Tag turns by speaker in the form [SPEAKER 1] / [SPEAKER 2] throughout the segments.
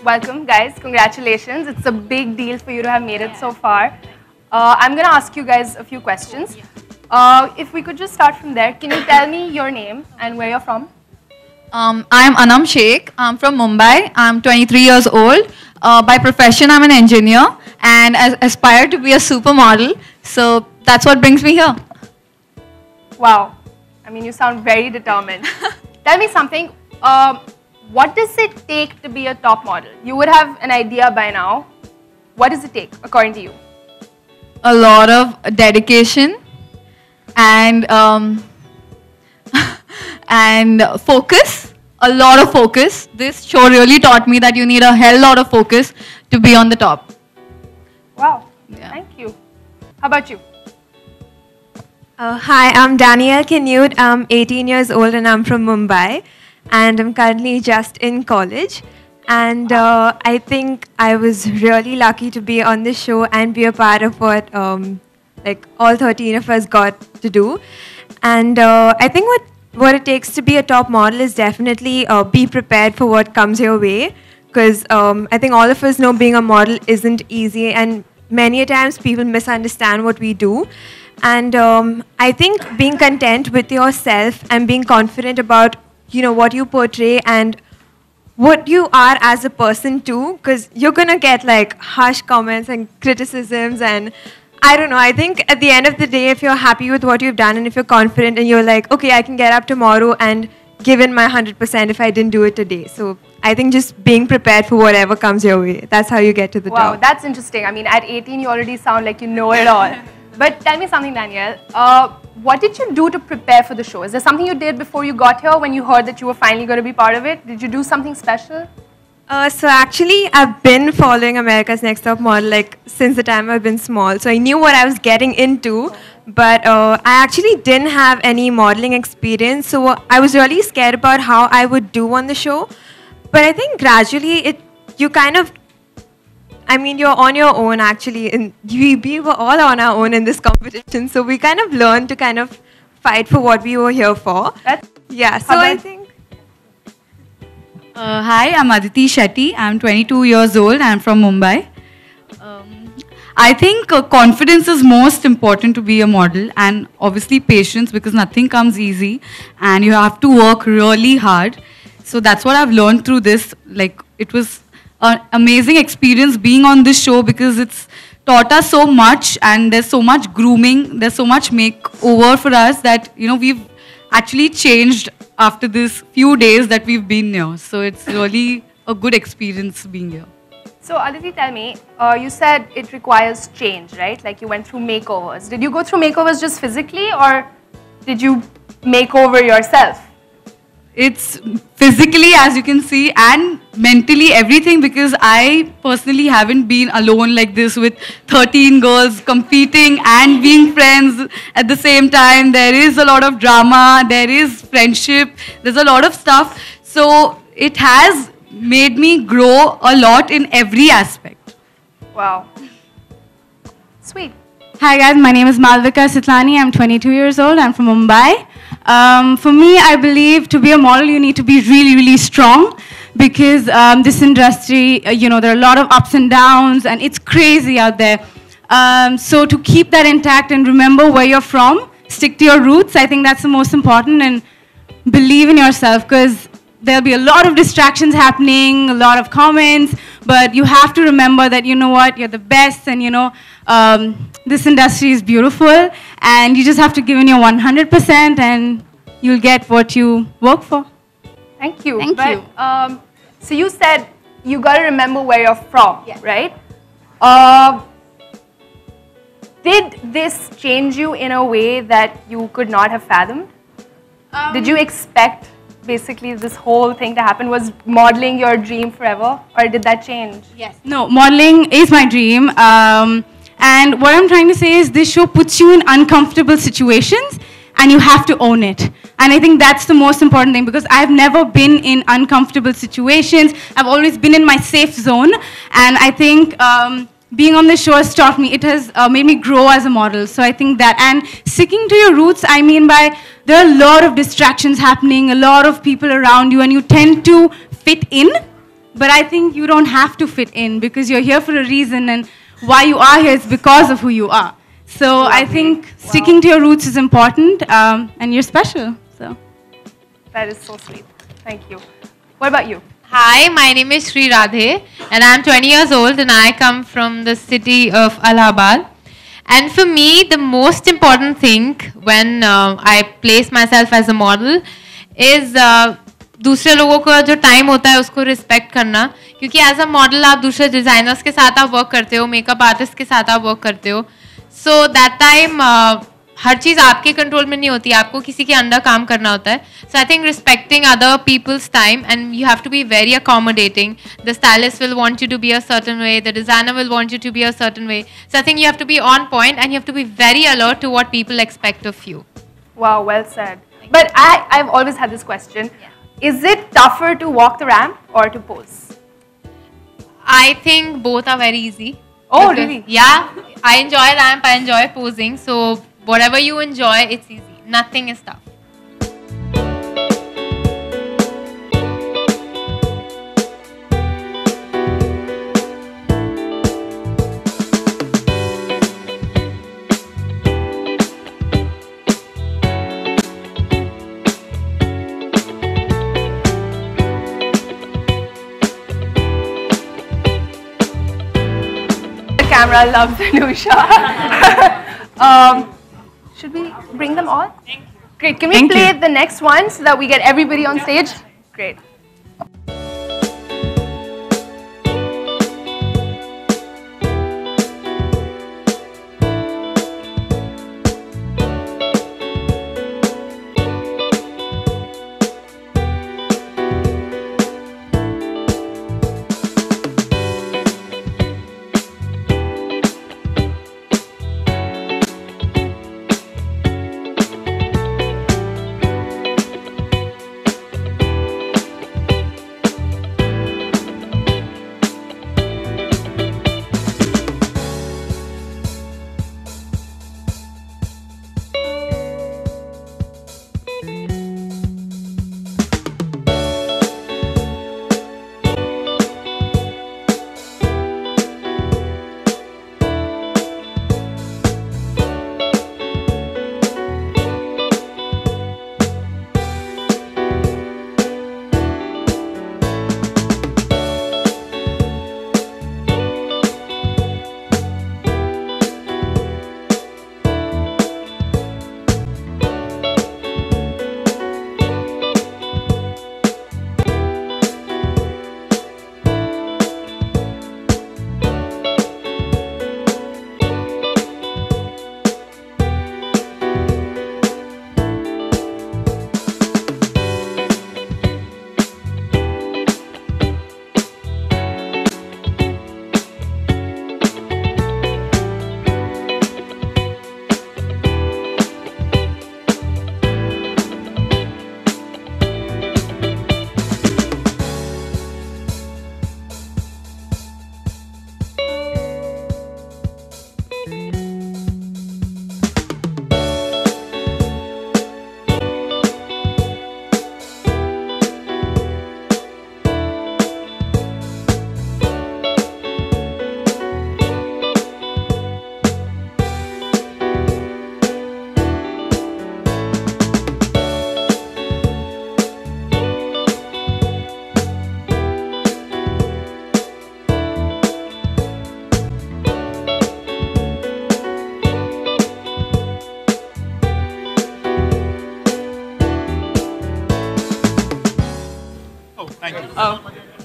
[SPEAKER 1] welcome guys. Congratulations. It's a big deal for you to have made it so far. I'm going to ask you guys a few questions. If we could just start from there, can you tell me your name and where you're from?
[SPEAKER 2] I'm Anam Sheikh. I'm from Mumbai. I'm 23 years old. By profession, I'm an engineer and I aspire to be a supermodel. So that's what brings me here.
[SPEAKER 1] Wow. I mean, you sound very determined. Tell me something. What does it take to be a top model? You would have an idea by now. What does it take, according to you?
[SPEAKER 2] A lot of dedication and and focus. A lot of focus. This show really taught me that you need a hell lot of focus to be on the top.
[SPEAKER 1] Wow. Yeah. Thank you. How about you?
[SPEAKER 3] Hi, I'm Danielle Canute. I'm 18 years old and I'm from Mumbai. And I'm currently just in college. And I think I was really lucky to be on this show and be a part of what like all 13 of us got to do. And I think what it takes to be a top model is definitely be prepared for what comes your way. Because I think all of us know being a model isn't easy. And many a times people misunderstand what we do. And I think being content with yourself and being confident about what you portray and what you are as a person too, because you're gonna get like harsh comments and criticisms, and I don't know, I think at the end of the day, if you're happy with what you've done and if you're confident and you're like, okay, I can get up tomorrow and give in my 100% if I didn't do it today. So I think just being prepared for whatever comes your way, that's how you get to the top.
[SPEAKER 1] Wow, that's interesting. I mean, at 18 you already sound like you know it all. But tell me something, Danielle. What did you do to prepare for the show? Is there something you did before you got here when you heard that you were finally going to be part of it? Did you do something special?
[SPEAKER 3] So actually, I've been following America's Next Top Model like since the time I've been small. So I knew what I was getting into, but I actually didn't have any modeling experience. So I was really scared about how I would do on the show. But I think gradually you're on your own actually, and we were all on our own in this competition, so we kind of learned to kind of fight for what we were here for. Yeah, so I think...
[SPEAKER 4] Hi, I'm Aditi Shetty. I'm 22 years old. I'm from Mumbai. I think confidence is most important to be a model, and obviously patience, because nothing comes easy and you have to work really hard. So that's what I've learned through this. Like, it was an amazing experience being on this show because it's taught us so much, and there's so much grooming, there's so much makeover for us that, we've actually changed after this few days that we've been here. So it's really a good experience being here.
[SPEAKER 1] So Aditi, tell me, you said it requires change, right? Like you went through makeovers. Did you go through makeovers just physically, or did you make over yourself?
[SPEAKER 4] It's physically, as you can see, and mentally, everything, because I personally haven't been alone like this with 13 girls competing and being friends at the same time. There is a lot of drama, there is friendship, there's a lot of stuff. So it has made me grow a lot in every aspect.
[SPEAKER 1] Wow. Sweet.
[SPEAKER 5] Hi guys, my name is Malvika Sitlani. I'm 22 years old. I'm from Mumbai. For me, I believe to be a model, you need to be really, really strong, because this industry, there are a lot of ups and downs, and it's crazy out there. So to keep that intact and remember where you're from, stick to your roots, I think that's the most important, and believe in yourself, because there'll be a lot of distractions happening, a lot of comments, but you have to remember that, you know what, you're the best, and this industry is beautiful, and you just have to give in your 100% and you'll get what you work for.
[SPEAKER 1] Thank you. Thank you. So you said you got to remember where you're from, right? Did this change you in a way that you could not have fathomed? Did you expect basically this whole thing to happen? Was modeling your dream forever, or did that change?
[SPEAKER 5] Yes. No, modeling is my dream. And what I'm trying to say is this show puts you in uncomfortable situations and you have to own it. And I think that's the most important thing, because I've never been in uncomfortable situations. I've always been in my safe zone. And I think being on the show has taught me, it has made me grow as a model. So I think that, and sticking to your roots, I mean by, there are a lot of distractions happening, a lot of people around you, and you tend to fit in. but I think you don't have to fit in because you're here for a reason, and why you are here is because of who you are. So I think sticking to your roots is important, and you're special. So
[SPEAKER 1] That is so sweet. Thank you. What about you?
[SPEAKER 6] Hi, my name is Sri Radhe and I'm 20 years old and I come from the city of Allahabad. And for me, the most important thing when I place myself as a model is दूसरे लोगों का जो time होता है उसको respect करना, क्योंकि as a model आप दूसरे डिज़ाइनर्स के साथ आप वर्क करते हो, मेकअप आर्टिस्ट के साथ आप वर्क करते हो, सो दैट टाइम हर चीज़ आपके कंट्रोल में नहीं होती, आपको किसी के अंडर काम करना होता है. So I think respecting other people's time and you have to be very accommodating. The stylist will want you to be a certain way, the designer will want you to be a certain way. So I think you have to be on point and you have to be very alert to what people expect of you.
[SPEAKER 1] Wow, well said. But I've always had this question. Is it tougher to walk the ramp or to pose?
[SPEAKER 6] I think both are very easy.
[SPEAKER 1] Oh,
[SPEAKER 6] Because-
[SPEAKER 1] really?
[SPEAKER 6] Yeah, I enjoy ramp, I enjoy posing. So whatever you enjoy, it's easy. Nothing is tough.
[SPEAKER 1] The camera loves Anusha. Should we bring them all? Great. Can we
[SPEAKER 4] Thank
[SPEAKER 1] play
[SPEAKER 4] you.
[SPEAKER 1] the next one so that we get everybody on stage? Great.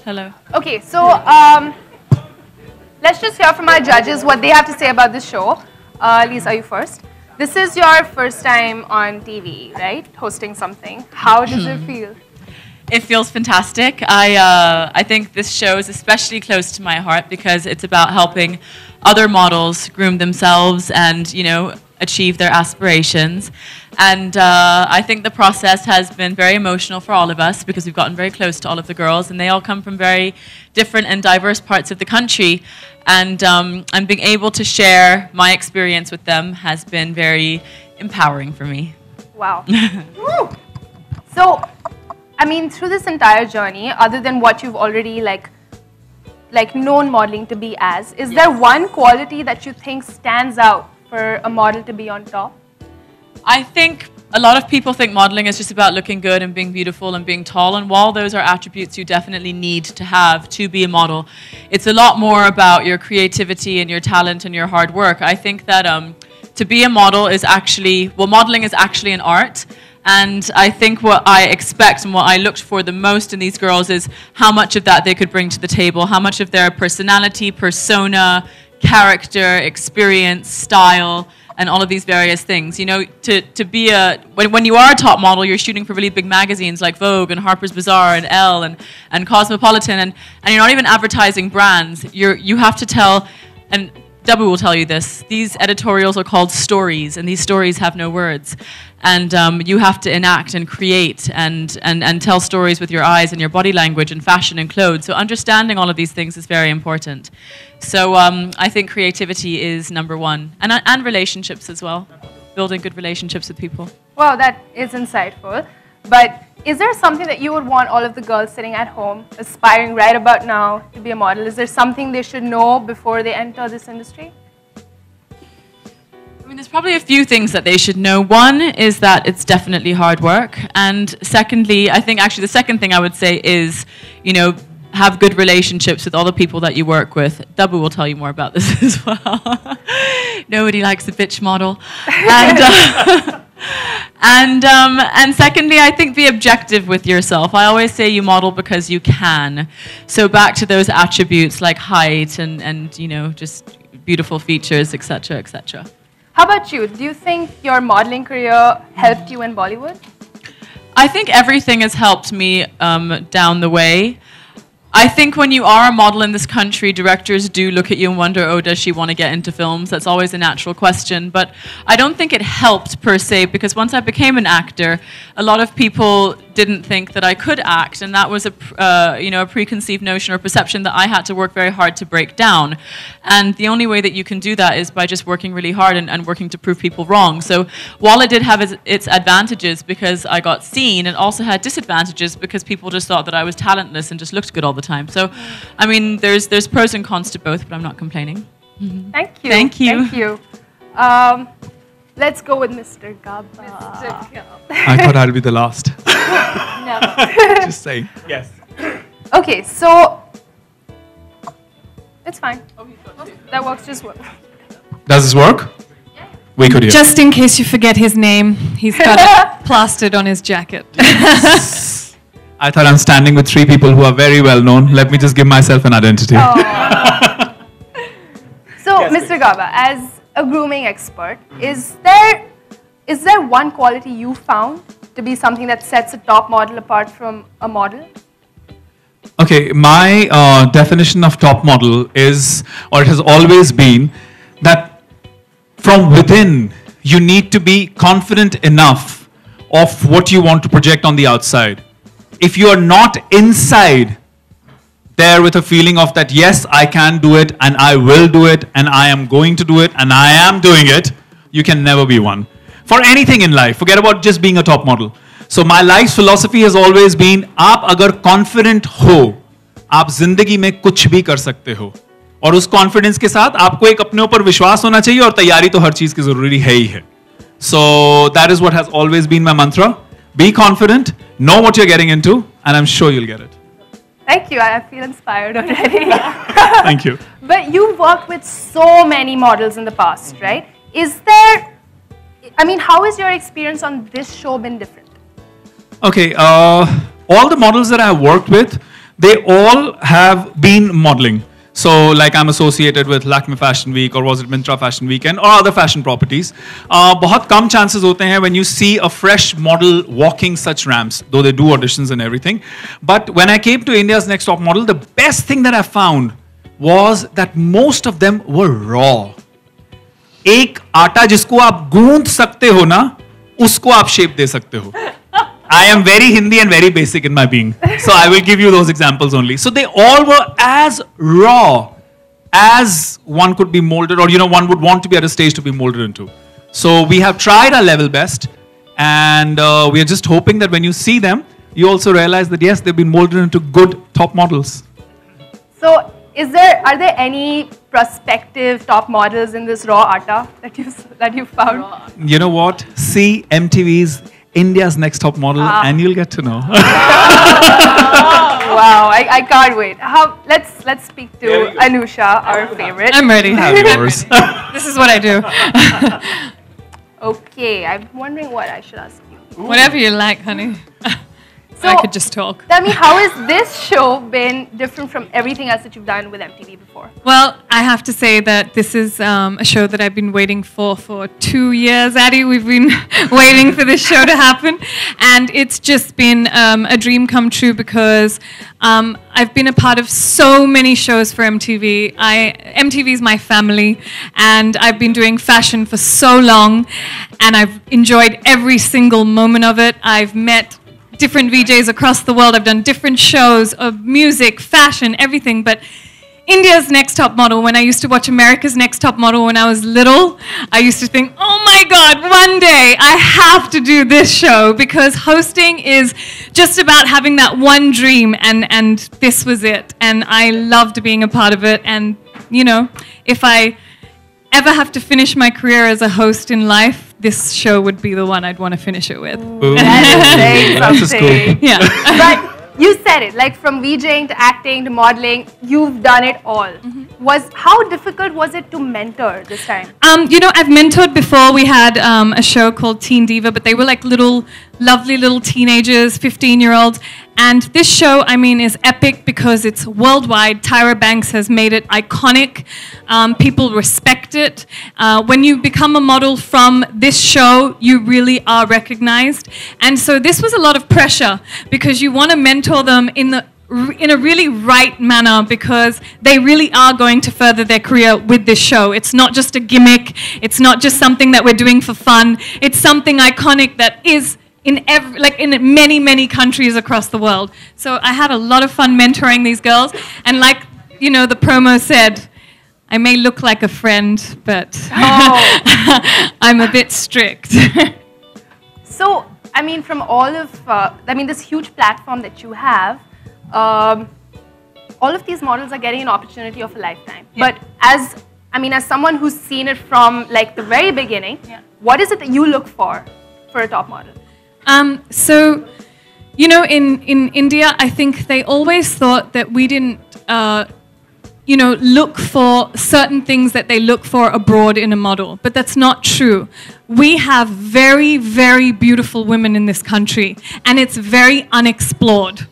[SPEAKER 7] Hello.
[SPEAKER 1] Okay, so let's just hear from our judges what they have to say about this show. Lisa, you first. This is your first time on TV, right? Hosting something. How does it feel?
[SPEAKER 7] It feels fantastic. I think this show is especially close to my heart because it's about helping other models groom themselves and, you know, achieve their aspirations. And I think the process has been very emotional for all of us because we've gotten very close to all of the girls and they all come from very different and diverse parts of the country. And being able to share my experience with them has been very empowering for me.
[SPEAKER 1] Wow. So, I mean, through this entire journey, other than what you've already like like known modeling to be as, is there one quality that you think stands out for a model to be on top?
[SPEAKER 7] I think a lot of people think modeling is just about looking good and being beautiful and being tall, and while those are attributes you definitely need to have to be a model, it's a lot more about your creativity and your talent and your hard work. I think that to be a model is actually, well, modeling is actually an art. And I think what I expect and what I looked for the most in these girls is how much of that they could bring to the table, how much of their personality, persona, character, experience, style, and all of these various things. You know, to be when you are a top model, you're shooting for really big magazines like Vogue and Harper's Bazaar and Elle and Cosmopolitan, and you're not even advertising brands. You have to tell, and Dabu will tell you this, these editorials are called stories, and these stories have no words. And you have to enact and create and tell stories with your eyes and your body language and fashion and clothes. So understanding all of these things is very important. So I think creativity is number one. And relationships as well. Building good relationships with people.
[SPEAKER 1] Wow, that is insightful. But is there something that you would want all of the girls sitting at home, aspiring right about now to be a model? Is there something they should know before they enter this industry?
[SPEAKER 7] I mean, there's probably a few things that they should know. One is that it's definitely hard work. And secondly, I think actually the second thing I would say is, you know, have good relationships with all the people that you work with. Dabu will tell you more about this as well. Nobody likes a bitch model. And secondly, I think be objective with yourself. I always say you model because you can. So back to those attributes like height and you know, just beautiful features, etc., etc.
[SPEAKER 1] How about you? Do you think your modeling career helped you in Bollywood?
[SPEAKER 7] I think everything has helped me down the way. I think when you are a model in this country, directors do look at you and wonder, oh, does she want to get into films? That's always a natural question. But I don't think it helped per se, because once I became an actor, a lot of people didn't think that I could act, and that was a preconceived notion or perception that I had to work very hard to break down. And the only way that you can do that is by just working really hard and working to prove people wrong. So while it did have its advantages because I got seen, it also had disadvantages because people just thought that I was talentless and just looked good all the time. So, I mean, there's pros and cons to both, but I'm not complaining.
[SPEAKER 1] Mm-hmm. Thank you.
[SPEAKER 7] Thank you.
[SPEAKER 1] Thank you. Let's go with Mr. Gaba.
[SPEAKER 8] I thought I'd be the last.
[SPEAKER 1] No.
[SPEAKER 8] Just saying. Yes.
[SPEAKER 1] Okay, so it's fine. That works just well.
[SPEAKER 8] Does this work? We could hear.
[SPEAKER 9] Just in case you forget his name, he's got it plastered on his jacket.
[SPEAKER 8] I thought I'm standing with three people who are very well known. Let me just give myself an identity.
[SPEAKER 1] So, Mr. Gaba, as a grooming expert, is there one quality you found to be something that sets a top model apart from a model?
[SPEAKER 8] Okay, my definition of top model is, or it has always been, that from within you need to be confident enough of what you want to project on the outside. If you are not inside there with a feeling of that, yes, I can do it and I will do it and I am going to do it and I am doing it, you can never be one. For anything in life, forget about just being a top model. So my life's philosophy has always been, आप अगर confident हो, आप जिंदगी में कुछ भी कर सकते हो. और उस confidence के साथ आपको एक अपने ऊपर विश्वास होना चाहिए और तैयारी तो हर चीज की जरूरी है ही है. So that is what has always been my mantra. Be confident, know what you're getting into, and I'm sure you'll get it.
[SPEAKER 1] Thank you. I feel inspired already.
[SPEAKER 8] Thank you.
[SPEAKER 1] But you've worked with so many models in the past, right? How has your experience on this show been different?
[SPEAKER 8] Okay, all the models that I've worked with, they all have been modeling. So, like I'm associated with Lakme Fashion Week, or was it Myntra Fashion Weekend, or other fashion properties. बहुत कम chances होते हैं when you see a fresh model walking such ramps, though they do auditions and everything. But when I came to India's Next Top Model, the best thing that I found was that most of them were raw. एक आटा जिसको आप गूंथ सकते हो ना, उसको आप shape दे सकते हो. I am very Hindi and very basic in my being. So I will give you those examples only. So they all were as raw as one could be molded, or one would want to be at a stage to be molded into. So we have tried our level best, and we are just hoping that when you see them, you also realize that yes, they've been molded into good top models.
[SPEAKER 1] So Are there any prospective top models in this raw atta that you found?
[SPEAKER 8] You know what? See MTV's India's Next Top Model, and you'll get to know.
[SPEAKER 1] Wow, I can't wait. Let's speak to Anusha, our favorite.
[SPEAKER 9] I'm ready.
[SPEAKER 8] Have yours.
[SPEAKER 9] This is what I do.
[SPEAKER 1] Okay, I'm wondering what I should ask you.
[SPEAKER 9] Whatever you like, honey.
[SPEAKER 1] So,
[SPEAKER 9] I could just talk.
[SPEAKER 1] Tell me, how has this show been different from everything else that you've done with MTV before?
[SPEAKER 9] Well, I have to say that this is a show that I've been waiting for 2 years, Addie. We've been waiting for this show to happen. And it's just been a dream come true because I've been a part of so many shows for MTV. MTV is my family, and I've been doing fashion for so long, and I've enjoyed every single moment of it. I've met different VJs across the world. I've done different shows of music, fashion, everything. But India's Next Top Model, when I used to watch America's Next Top Model when I was little, I used to think, oh my God, one day I have to do this show, because hosting is just about having that one dream, and this was it. And I loved being a part of it. And, you know, if I ever have to finish my career as a host in life, this show would be the one I'd want to finish it with.
[SPEAKER 8] Ooh.
[SPEAKER 1] That's
[SPEAKER 8] just cool.
[SPEAKER 9] Yeah.
[SPEAKER 1] But you said it, like from VJing to acting to modeling, you've done it all. How difficult was it to mentor this time?
[SPEAKER 9] You know, I've mentored before. We had a show called Teen Diva, but they were like lovely little teenagers, 15-year-olds. And this show, I mean, is epic because it's worldwide. Tyra Banks has made it iconic. People respect it. When you become a model from this show, you really are recognized. And so this was a lot of pressure because you want to mentor them in a really right manner, because they really are going to further their career with this show. It's not just a gimmick. It's not just something that we're doing for fun. It's something iconic that is in many countries across the world. So I had a lot of fun mentoring these girls, and like, you know, the promo said, I may look like a friend, but I'm a bit strict.
[SPEAKER 1] So, I mean, from all of, this huge platform that you have, all of these models are getting an opportunity of a lifetime. Yeah. But as someone who's seen it from like the very beginning, what is it that you look for a top model?
[SPEAKER 9] So, you know, in India, I think they always thought that we didn't, look for certain things that they look for abroad in a model. But that's not true. We have very, very beautiful women in this country, and it's very unexplored.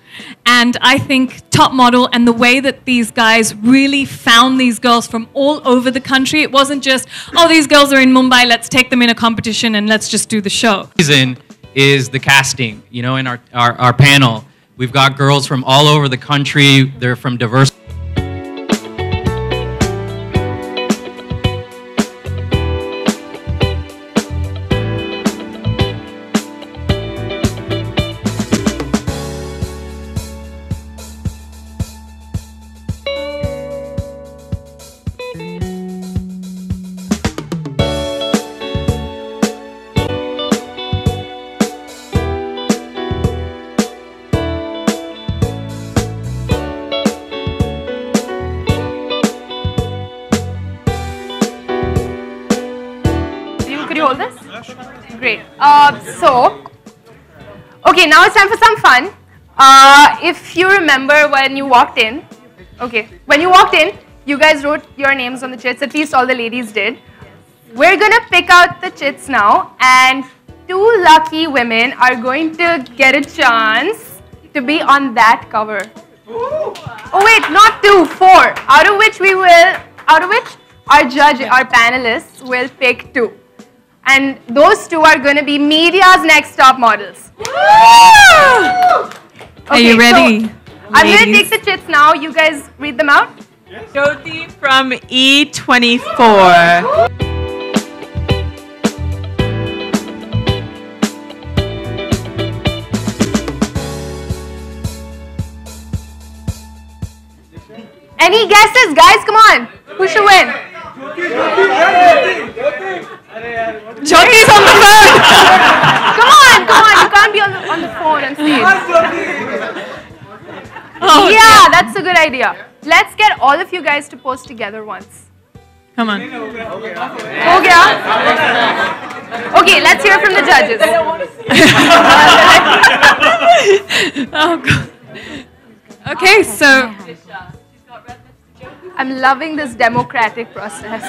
[SPEAKER 9] And I think Top Model and the way that these guys really found these girls from all over the country, it wasn't just, oh, these girls are in Mumbai, let's take them in a competition and let's just do the show.
[SPEAKER 10] Is the casting. You know, in our panel, we've got girls from all over the country. They're from diverse.
[SPEAKER 1] Great. Okay, now it's time for some fun. If you remember when you walked in, you guys wrote your names on the chits, at least all the ladies did. We're gonna pick out the chits now, and 2 lucky women are going to get a chance to be on that cover. Oh wait, not 2, 4. Out of which our judge, our panelists will pick 2. And those 2 are going to be media's next top models.
[SPEAKER 9] Are you ready?
[SPEAKER 1] So I'm going to take the chits now. You guys read them out.
[SPEAKER 11] Jyoti from E24.
[SPEAKER 1] Any guesses, guys? Come on. Who should win?
[SPEAKER 9] Jyoti's on the phone!
[SPEAKER 1] Come on. You can't be on the phone and stage. Yeah, that's a good idea. Let's get all of you guys to pose together once.
[SPEAKER 9] Come on.
[SPEAKER 1] Ho gaya? Okay, let's hear from the judges.
[SPEAKER 9] Oh, God. Okay, so
[SPEAKER 1] I'm loving this democratic process.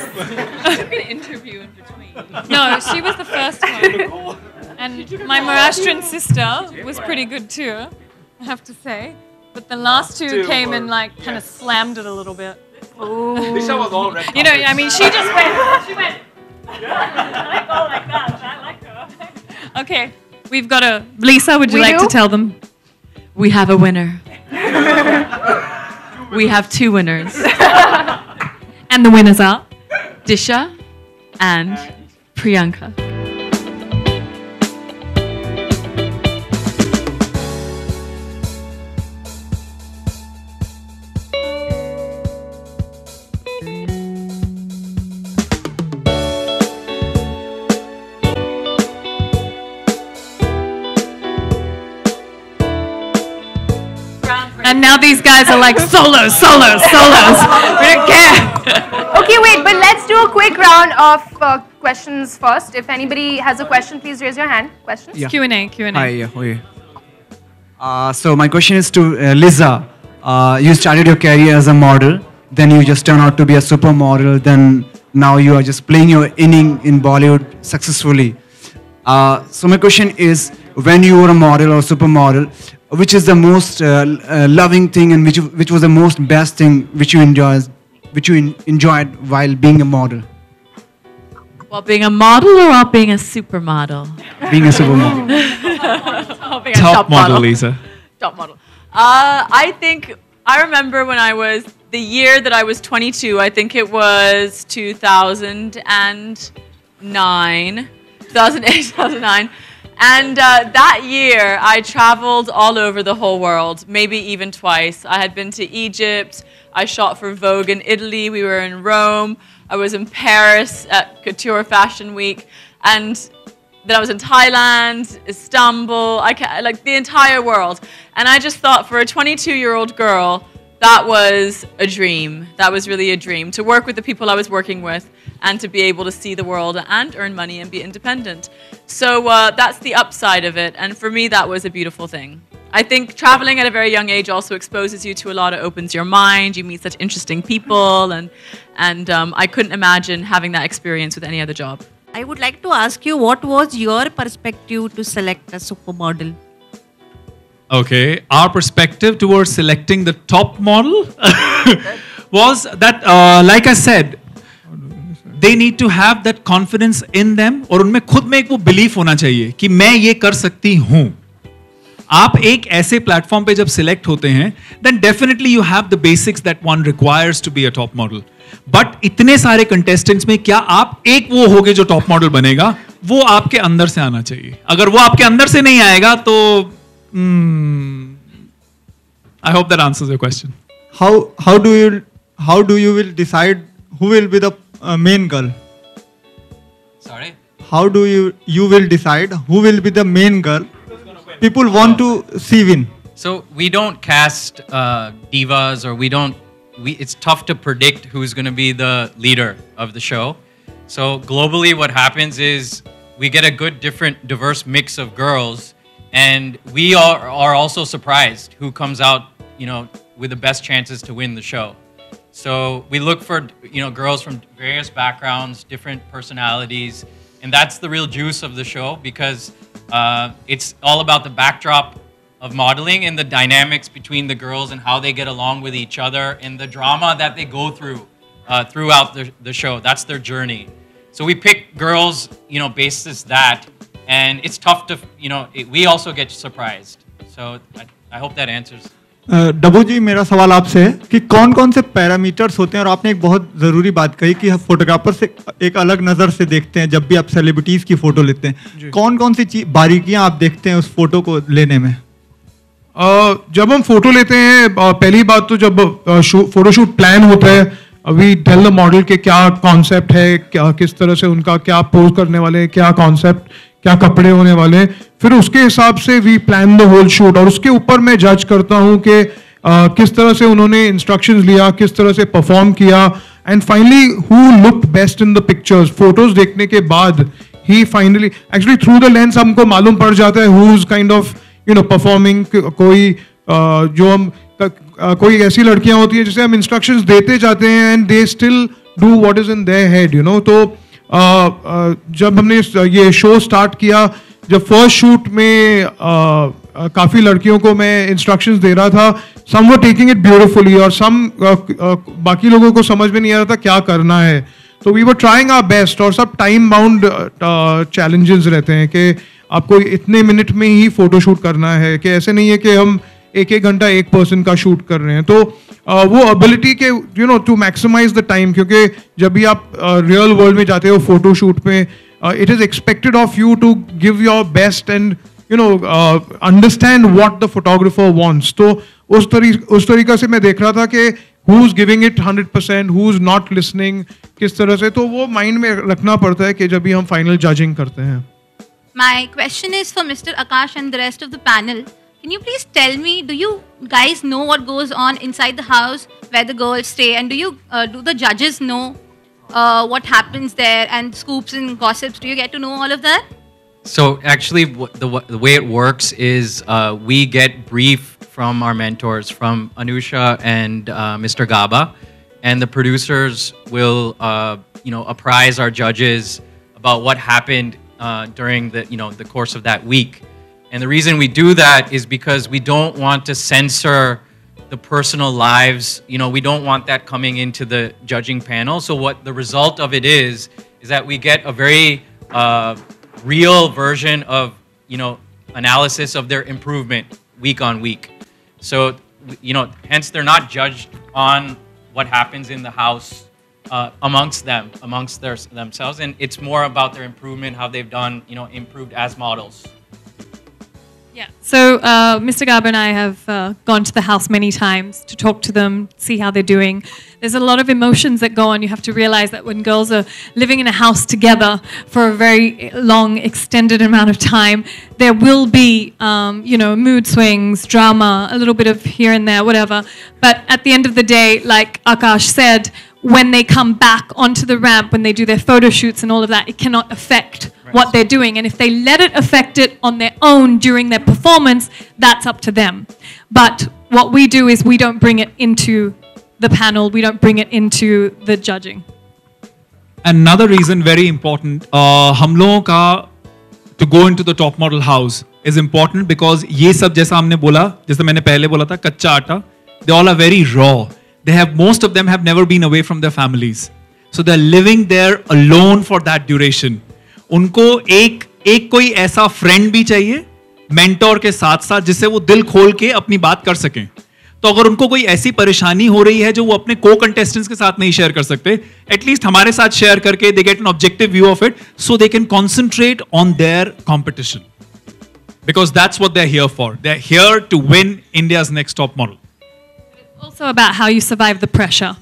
[SPEAKER 7] An interview in between.
[SPEAKER 9] no, she was the first one, and my Maharashtrian sister was pretty good too, I have to say. But the last two came and like kind of slammed it a little bit.
[SPEAKER 8] Disha was all red.
[SPEAKER 9] You know, I mean, she just went. She went. I go like that. I like her. Okay, we've got a. Lisa, would you like to tell them?
[SPEAKER 7] We have a winner. We have two winners.
[SPEAKER 9] And the winners are
[SPEAKER 7] Disha and Priyanka.
[SPEAKER 9] And now these guys are like solos. We don't care.
[SPEAKER 1] Okay, wait, but let's do a quick round of questions first. If anybody has a question, please raise your hand. Questions?
[SPEAKER 9] Yeah. Q&A.
[SPEAKER 12] Hi, so my question is to Lisa. You started your career as a model, then you just turned out to be a supermodel, then now you are just playing your inning in Bollywood successfully. So my question is, when you were a model or supermodel, which is the most loving thing and which was the most best thing which you enjoyed while being a model?
[SPEAKER 7] While being a model or while being a supermodel?
[SPEAKER 12] Being a supermodel.
[SPEAKER 8] Top model, Lisa.
[SPEAKER 7] Top model. I think, I remember when I was, the year that I was 22, I think it was 2009, 2009. And that year, I traveled all over the whole world, maybe even twice. I had been to Egypt. I shot for Vogue in Italy. We were in Rome. I was in Paris at Couture Fashion Week. And then I was in Thailand, Istanbul, like the entire world. And I just thought, for a 22-year-old girl, that was a dream. That was really a dream, to work with the people I was working with and to be able to see the world and earn money and be independent. So that's the upside of it. And for me, that was a beautiful thing. I think traveling at a very young age also exposes you to a lot. It opens your mind. You meet such interesting people. And I couldn't imagine having that experience with any other job.
[SPEAKER 13] I would like to ask you, what was your perspective to select a supermodel?
[SPEAKER 8] Okay, our perspective towards selecting the top model was that, like I said, they need to have that confidence in them और उनमें खुद में एक वो belief होना चाहिए कि मैं ये कर सकती हूँ. आप एक ऐसे प्लेटफॉर्म पे जब सिलेक्ट होते हैं, then definitely you have the basics that one requires to be a top model. But इतने सारे contestants में क्या आप एक वो होगे जो top model बनेगा? वो आपके अंदर से आना चाहिए. अगर वो आपके अंदर से नहीं आएगा तो I hope that answers your question.
[SPEAKER 14] How do you will decide who will be the main girl?
[SPEAKER 10] Sorry?
[SPEAKER 14] How do you will decide who will be the main girl? People want to see win.
[SPEAKER 10] So we don't cast divas, or it's tough to predict who's going to be the leader of the show. So globally what happens is we get a good diverse mix of girls, and we are also surprised who comes out, with the best chances to win the show. So we look for, girls from various backgrounds, different personalities, and that's the real juice of the show, because it's all about the backdrop of modeling and the dynamics between the girls and how they get along with each other and the drama that they go through throughout the show. That's their journey. So we pick girls, basis that, and it's tough to, we also get surprised. So I hope that answers.
[SPEAKER 14] डब्बू जी, मेरा सवाल आपसे है कि कौन कौन से parameters होते हैं, और आपने एक बहुत ज़रूरी बात कही कि फोटोग्राफर से एक अलग नज़र से देखते हैं जब भी आप सेलिब्रिटीज़ की फ़ोटो लेते हैं. कौन कौन सी बारीकियां आप देखते हैं उस फोटो को लेने में?
[SPEAKER 15] जब हम फोटो लेते हैं, पहली बात तो जब फोटोशूट प्लान होता है, वी टेल द मॉडल के क्या कॉन्सेप्ट है, क्या किस तरह से उनका क्या पोज करने वाले हैं, क्या कॉन्सेप्ट, क्या कपड़े होने वाले हैं, फिर उसके हिसाब से we plan the whole shoot. और उसके ऊपर मैं जज करता हूँ कि किस तरह से उन्होंने इंस्ट्रक्शंस लिया, किस तरह से परफॉर्म किया, and finally who looked best in the pictures. Photos देखने के बाद ही finally actually through the lens हमको मालूम पड़ जाता है who is kind of performing. कोई जो हम कोई ऐसी लड़कियां होती हैं जिसे हम इंस्ट्रक्शंस देते जाते हैं and they still do what is in their head, तो जब हमने ये शो स्टार्ट किया, जब फर्स्ट शूट में काफ़ी लड़कियों को मैं इंस्ट्रक्शंस दे रहा था, सम वर टेकिंग इट ब्यूटिफुली और सम बाकी लोगों को समझ में नहीं आ रहा था क्या करना है. तो we were trying our best. और सब टाइम बाउंड चैलेंजेस रहते हैं कि आपको इतने मिनट में ही फोटो शूट करना है, कि ऐसे नहीं है कि हम एक घंटा एक पर्सन का शूट कर रहे हैं. तो वो एबिलिटी के टू मैक्सिमाइज द टाइम, क्योंकि जब भी आप रियल वर्ल्ड में जाते हो फोटो शूट में, it is expected of you to give your best and understand what the photographer wants. तो उस तरीका से मैं देख रहा था कि who's giving it 100%, who's not listening, किस तरह से. तो वो माइंड में रखना पड़ता है कि जब भी हम फाइनल जजिंग करते हैं.
[SPEAKER 16] My question is for Mr. Akash and the rest of the panel. Can you please tell me, do you guys know what goes on inside the house where the girls stay, and do the judges know what happens there, and scoops and gossips? Do you get to know all of that?
[SPEAKER 10] So actually, the way it works is we get brief from our mentors, from Anusha and Mr. Gaba, and the producers will apprise our judges about what happened during the course of that week. And the reason we do that is because we don't want to censor the personal lives. We don't want that coming into the judging panel. So what the result of it is that we get a very real version of, analysis of their improvement week on week. So, hence they're not judged on what happens in the house amongst themselves. And it's more about their improvement, how they've done, improved as models.
[SPEAKER 9] Yeah. So Mr. Gaba and I have gone to the house many times to talk to them, see how they're doing. There's a lot of emotions that go on. You have to realize that when girls are living in a house together for a very long, extended amount of time, there will be, mood swings, drama, a little bit of here and there, whatever. But at the end of the day, like Akash said, when they come back onto the ramp, when they do their photo shoots and all of that, it cannot affect what they're doing. And if they let it affect it on their own during their performance, that's up to them. But what we do is we don't bring it into the panel, we don't bring it into the judging.
[SPEAKER 8] Another reason, very important, हम लोगों का to go into the top model house is important because ये सब जैसा हमने बोला, जैसे मैंने पहले बोला था, कच्चा आटा, they all are very raw. Most of them have never been away from their families. So they're living there alone for that duration. उनको एक कोई ऐसा फ्रेंड भी चाहिए मेंटोर के साथ साथ जिससे वो दिल खोल के अपनी बात कर सकें. तो अगर उनको कोई ऐसी परेशानी हो रही है जो वो अपने को कंटेस्टेंट्स के साथ नहीं शेयर कर सकते, एटलीस्ट हमारे साथ शेयर करके they get an objective view of it so they can concentrate on their competition. Because that's what they're here for. They're here to win India's next top model.
[SPEAKER 9] Also about how you survive the pressure,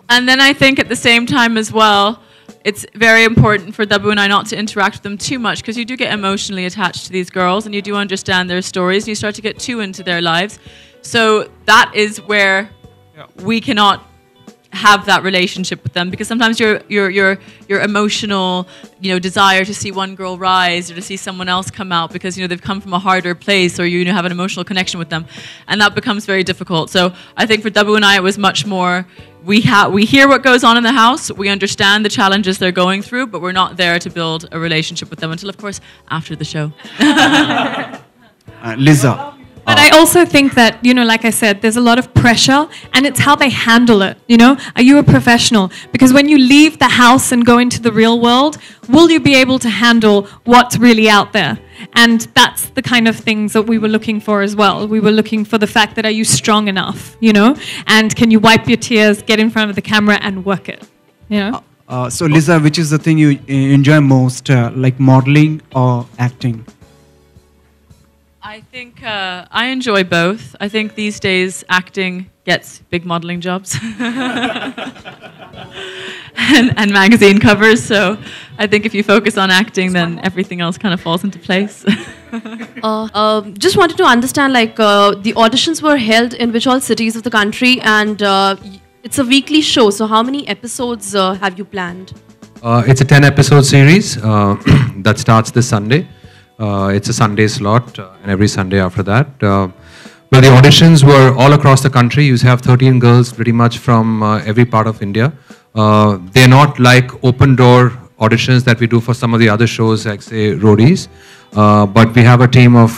[SPEAKER 11] And then I think at the same time as well, it's very important for Dabu and I not to interact with them too much because you do get emotionally attached to these girls and you do understand their stories and you start to get too into their lives. So that is where we cannot have that relationship with them because sometimes your emotional desire to see one girl rise or to see someone else come out because they've come from a harder place or you have an emotional connection with them, and that becomes very difficult. So I think for Dabu and I it was much more we hear what goes on in the house, we understand the challenges they're going through, but we're not there to build a relationship with them until of course after the show.
[SPEAKER 12] Liza.
[SPEAKER 9] But I also think that, like I said, there's a lot of pressure and it's how they handle it, Are you a professional? Because when you leave the house and go into the real world, will you be able to handle what's really out there? And that's the kind of things that we were looking for as well. We were looking for the fact that are you strong enough, And can you wipe your tears, get in front of the camera and work it,
[SPEAKER 12] So Liza, which is the thing you enjoy most, like modeling or acting?
[SPEAKER 11] I think I enjoy both. I think these days acting gets big modeling jobs and magazine covers. So I think if you focus on acting, then everything else kind of falls into place.
[SPEAKER 17] Just wanted to understand, like, the auditions were held in which all cities of the country, and it's a weekly show. So how many episodes have you planned?
[SPEAKER 18] It's a 10-episode series that starts this Sunday. It's a Sunday slot, and every Sunday after that. Well, the auditions were all across the country. You have 13 girls pretty much from every part of India. They're not like open door auditions that we do for some of the other shows, like say Roadies. But we have a team of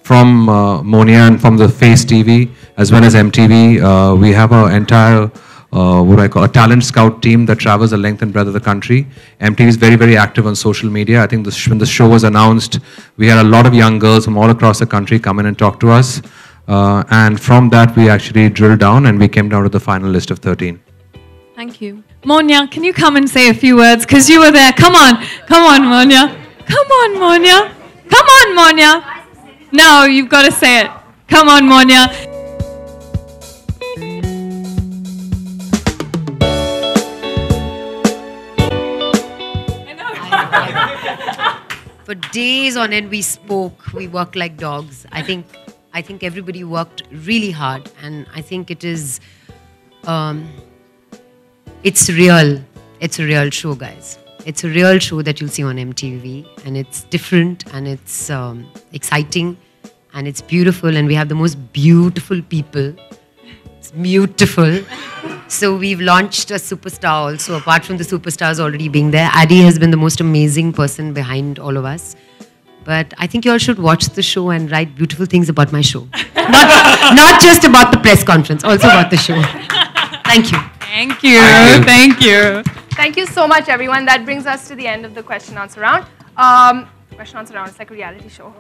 [SPEAKER 18] from Monia and from the Face TV as well as MTV. We have an entire what I call a talent scout team that travels the length and breadth of the country. MTV is very, very active on social media. I think when the show was announced, we had a lot of young girls from all across the country come in and talk to us. And from that, we actually drilled down and we came down to the final list of 13.
[SPEAKER 9] Thank you. Monia, can you come and say a few words? Because you were there. Come on, Monia. Come on, Monia. Come on, Monia. No, you've got to say it. Come on, Monia.
[SPEAKER 19] For days on end, we spoke. We worked like dogs. I think everybody worked really hard, and I think it is. It's real. It's a real show, guys. It's a real show that you'll see on MTV, and it's different, and it's exciting, and it's beautiful, and we have the most beautiful people. It's beautiful. So we've launched a superstar also, apart from the superstars already being there. Addy has been the most amazing person behind all of us. But I think you all should watch the show and write beautiful things about my show. Not just about the press conference, also about the show. Thank you.
[SPEAKER 9] Thank you. Thank you.
[SPEAKER 1] Thank you so much, everyone. That brings us to the end of the question answer round. Question answer round, it's like a reality show.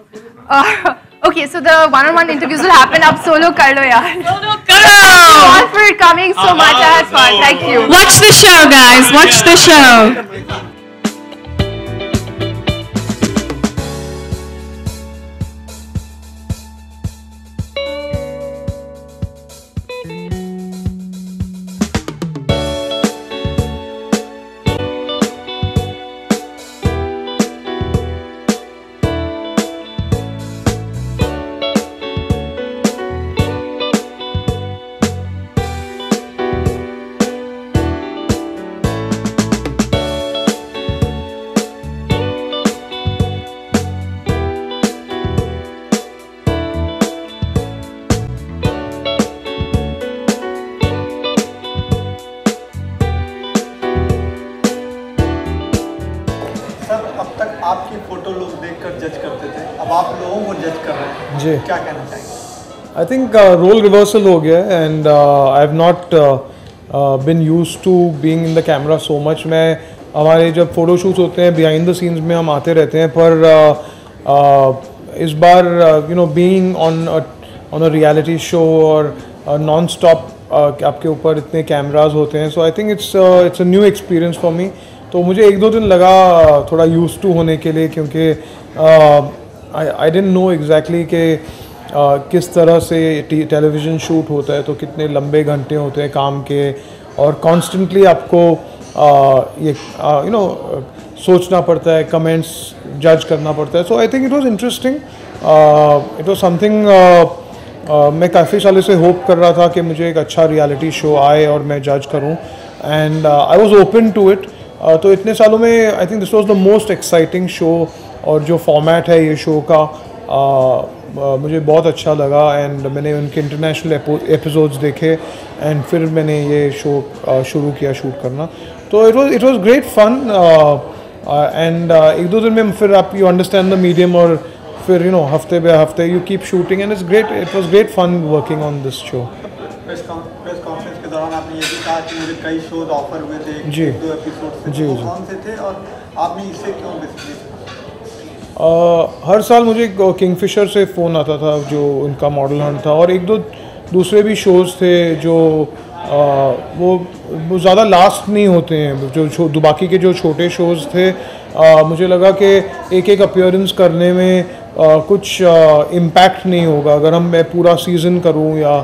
[SPEAKER 1] Okay, so the one-on-one interviews will happen. Ab solo kar lo yaar. Solo karo. Thank you all for coming so much. I had fun. Thank you.
[SPEAKER 9] Watch the show, guys. Watch the show.
[SPEAKER 20] जी क्या कहना चाहिए? I think role reversal हो गया and I have not been used to being in the camera so much. मैं हमारे जब photo shoots होते हैं बिहाइंड द सीन्स में हम आते रहते हैं, पर इस बार you know being on a reality show और नॉन स्टॉप आपके ऊपर इतने कैमराज होते हैं, so I think it's a new experience for me. तो मुझे 1-2 दिन लगा थोड़ा यूज टू होने के लिए, क्योंकि आई डिडंट नो एग्जैक्टली कि किस तरह से टेलीविज़न शूट होता है, तो कितने लंबे घंटे होते हैं काम के, और कॉन्स्टेंटली आपको ये यू नो सोचना पड़ता है, कमेंट्स जज करना पड़ता है. So I think it was interesting. It was something मैं काफ़ी सालों से होप कर रहा था कि मुझे एक अच्छा रियलिटी शो आए और मैं जज करूं, and I was open to it. तो इतने सालों में I think this was the most exciting show, और जो फॉर्मेट है ये शो का मुझे बहुत अच्छा लगा, एंड मैंने उनके इंटरनेशनल एपिसोड्स देखे, एंड फिर मैंने ये शो शुरू किया शूट करना. तो it was great fun, and 1-2 दिन में फिर आप यू अंडरस्टैंड द मीडियम, और फिर यू नो हफ्ते पे हफ्ते you keep shooting, and it was great fun working on this show.
[SPEAKER 14] Press conference के दौरान आपने ये भी कहा कि मुझे कई शोज ऑफर हुए थे, 1-2 एपिसोड
[SPEAKER 20] जी
[SPEAKER 14] कौन से थे और आपने इसे क्यों बेसिकली?
[SPEAKER 20] हर साल मुझे किंगफिशर से फ़ोन आता था, जो उनका मॉडल हंट था, और 1-2 दूसरे भी शोज़ थे जो वो ज़्यादा लास्ट नहीं होते हैं, जो बाकी के जो छोटे शोज़ थे. मुझे लगा कि एक अपीयरेंस करने में कुछ इम्पैक्ट नहीं होगा अगर मैं पूरा सीज़न करूं या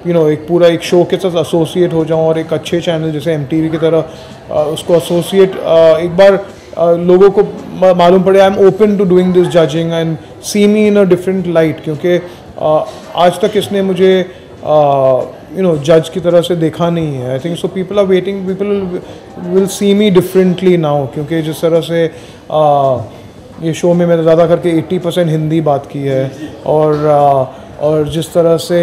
[SPEAKER 20] एक शो के साथ एसोसिएट हो जाऊं और एक अच्छे चैनल जैसे MTV की तरह उसको एसोसिएट एक बार लोगों को मालूम पड़े I am open to doing this judging and see me in a different light, क्योंकि आज तक इसने मुझे जज की तरह से देखा नहीं है. I think so people are waiting, people will see me differently now, क्योंकि जिस तरह से ये शो में मैंने ज़्यादा करके 80% हिंदी बात की है और जिस तरह से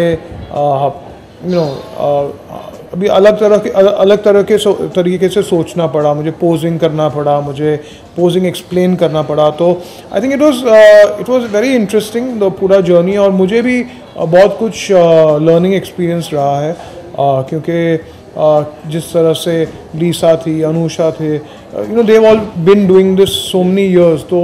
[SPEAKER 20] अभी अलग तरह के तरीके से सोचना पड़ा, मुझे पोजिंग करना पड़ा, मुझे पोजिंग एक्सप्लेन करना पड़ा. तो I think it was very interesting the पूरा जर्नी, और मुझे भी बहुत कुछ लर्निंग एक्सपीरियंस रहा है, क्योंकि जिस तरह से लीसा थी, अनुषा थे, they all been doing this so many years, तो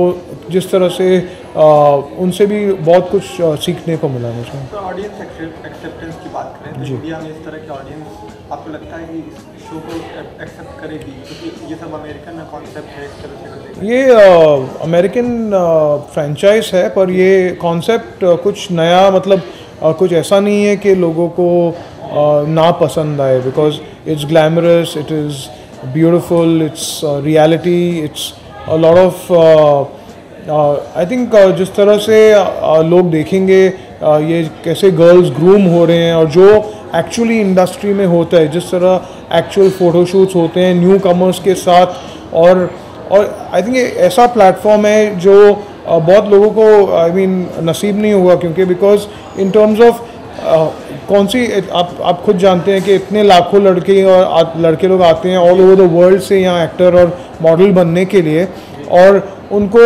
[SPEAKER 20] जिस तरह से उनसे भी बहुत कुछ सीखने को मिला मुझे.
[SPEAKER 14] तो ऑडियंस एक्सेप्टेंस की बात करें तो इंडिया में इस तरह की ऑडियंस आपको लगता है कि इस शो को एक्सेप्ट करेगी, क्योंकि ये सब अमेरिकन कॉन्सेप्ट है इस तरह से?
[SPEAKER 20] ये अमेरिकन फ्रेंचाइज है, पर ये कॉन्सेप्ट कुछ नया, मतलब कुछ ऐसा नहीं है कि लोगों को ना पसंद आए, because it's glamorous, it is beautiful, it's reality, it's a lot of I think जिस तरह से लोग देखेंगे ये कैसे गर्ल्स ग्रूम हो रहे हैं, और जो एक्चुअली इंडस्ट्री में होता है, जिस तरह एक्चुअल फ़ोटोशूट्स होते हैं न्यू कमर्स के साथ, और आई थिंक ये ऐसा प्लेटफॉर्म है जो बहुत लोगों को नसीब नहीं हुआ, क्योंकि बिकॉज इन टर्म्स ऑफ कौन सी आप खुद जानते हैं कि इतने लाखों लड़के लोग आते हैं ऑल ओवर द वर्ल्ड से यहाँ एक्टर और मॉडल बनने के लिए, और उनको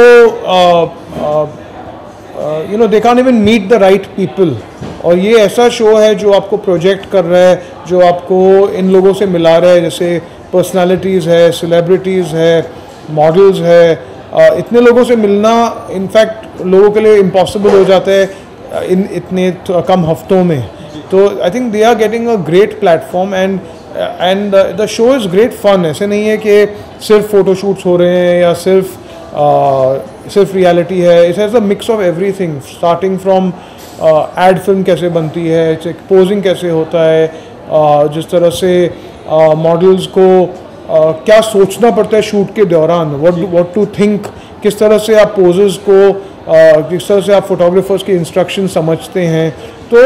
[SPEAKER 20] they can't even meet the right people. और ये ऐसा शो है जो आपको प्रोजेक्ट कर रहा है, जो आपको इन लोगों से मिला रहा है, जैसे पर्सनालिटीज़ है, सेलिब्रिटीज़ है, मॉडल्स है. इतने लोगों से मिलना इनफैक्ट लोगों के लिए इम्पॉसिबल हो जाता है इतने कम हफ्तों में. तो I think they are getting a great platform, and the show is great fun. ऐसे नहीं है कि सिर्फ फ़ोटोशूट्स हो रहे हैं या सिर्फ रियलिटी है. It has a mix of everything, starting from ad film कैसे बनती है, पोजिंग कैसे होता है, जिस तरह से मॉडल्स को क्या सोचना पड़ता है शूट के दौरान, व्हाट टू थिंक, किस तरह से आप पोजेस को, किस तरह से आप फोटोग्राफर्स की इंस्ट्रक्शन समझते हैं. तो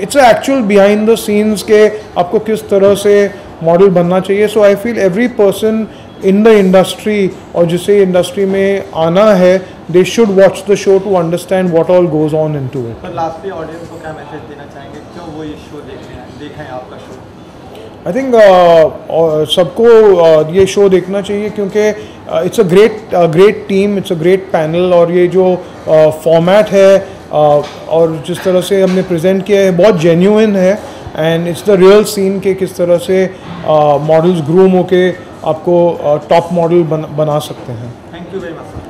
[SPEAKER 20] it's actual behind the scenes के आपको किस तरह से मॉडल बनना चाहिए. So I feel every person in the industry, और जिसे इंडस्ट्री में आना है, they should watch the show to understand what all goes on into it.
[SPEAKER 14] तो लास्टली ऑडियंस को क्या मैसेज देना चाहेंगे, क्यों वो ये शो देखें आपका शो?
[SPEAKER 20] आई थिंक सबको ये शो देखना चाहिए, क्योंकि it's a great team, it's a great panel, और ये जो फॉर्मेट है और जिस तरह से हमने प्रेजेंट किया है बहुत जेन्युइन है, and it's the real scene के किस तरह से मॉडल्स ग्रूम होके आपको टॉप मॉडल बना सकते हैं.
[SPEAKER 14] Thank you very much.